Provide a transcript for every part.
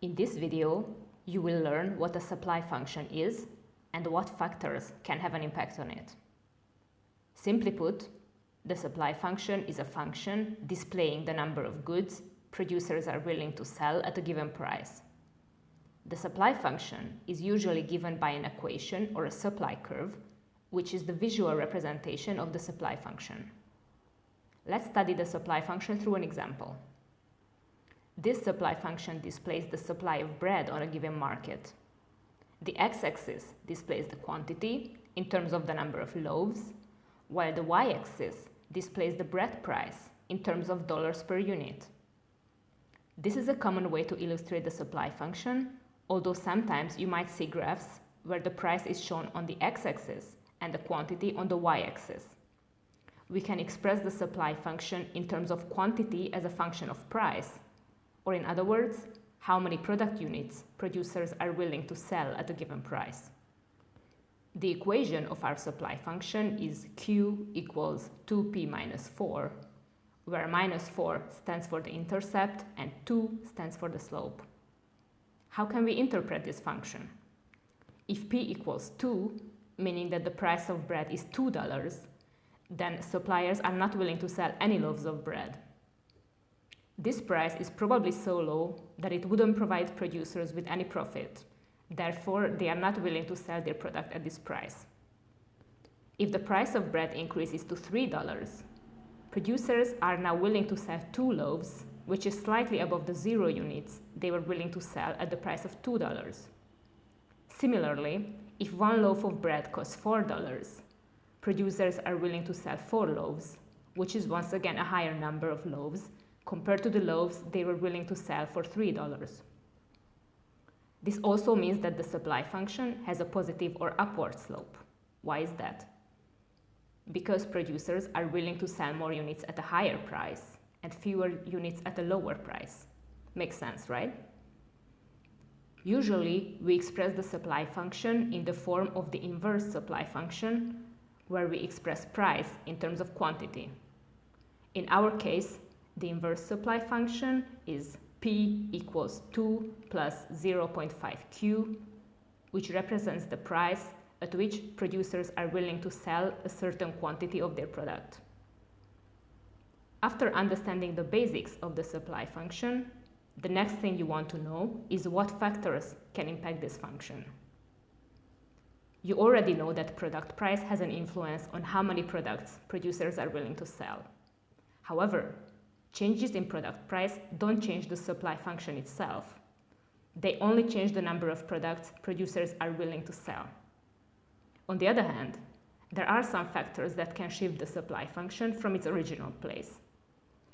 In this video, you will learn what a supply function is and what factors can have an impact on it. Simply put, the supply function is a function displaying the number of goods producers are willing to sell at a given price. The supply function is usually given by an equation or a supply curve, which is the visual representation of the supply function. Let's study the supply function through an example. This supply function displays the supply of bread on a given market. The x-axis displays the quantity in terms of the number of loaves, while the y-axis displays the bread price in terms of dollars per unit. This is a common way to illustrate the supply function, although sometimes you might see graphs where the price is shown on the x-axis and the quantity on the y-axis. We can express the supply function in terms of quantity as a function of price, or in other words, how many product units producers are willing to sell at a given price. The equation of our supply function is Q equals 2p minus 4, where minus 4 stands for the intercept and 2 stands for the slope. How can we interpret this function? If p equals 2, meaning that the price of bread is $2, then suppliers are not willing to sell any loaves of bread. This price is probably so low that it wouldn't provide producers with any profit. Therefore, they are not willing to sell their product at this price. If the price of bread increases to $3, producers are now willing to sell 2 loaves, which is slightly above the 0 units they were willing to sell at the price of $2. Similarly, if 1 loaf of bread costs $4, producers are willing to sell 4 loaves, which is once again a higher number of loaves compared to the loaves they were willing to sell for $3. This also means that the supply function has a positive or upward slope. Why is that? Because producers are willing to sell more units at a higher price and fewer units at a lower price. Makes sense, right? Usually, we express the supply function in the form of the inverse supply function, where we express price in terms of quantity. In our case, the inverse supply function is P equals 2 plus 0.5Q, which represents the price at which producers are willing to sell a certain quantity of their product. After understanding the basics of the supply function, the next thing you want to know is what factors can impact this function. You already know that product price has an influence on how many products producers are willing to sell. However, changes in product price don't change the supply function itself. They only change the number of products producers are willing to sell. On the other hand, there are some factors that can shift the supply function from its original place.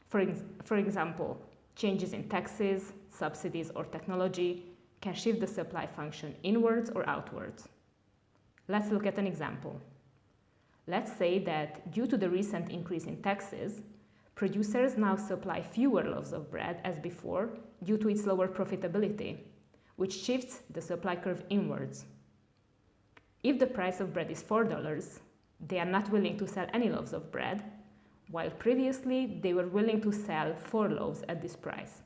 For example, changes in taxes, subsidies, or technology can shift the supply function inwards or outwards. Let's look at an example. Let's say that due to the recent increase in taxes, producers now supply fewer loaves of bread as before due to its lower profitability, which shifts the supply curve inwards. If the price of bread is $4, they are not willing to sell any loaves of bread, while previously they were willing to sell 4 loaves at this price.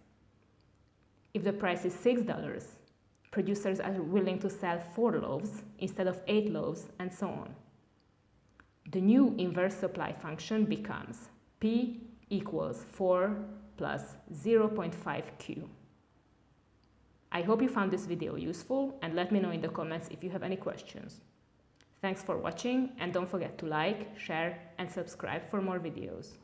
If the price is $6, producers are willing to sell 4 loaves instead of 8 loaves, and so on. The new inverse supply function becomes P equals 4 plus 0.5Q. I hope you found this video useful, and let me know in the comments if you have any questions. Thanks for watching, and don't forget to like, share, and subscribe for more videos.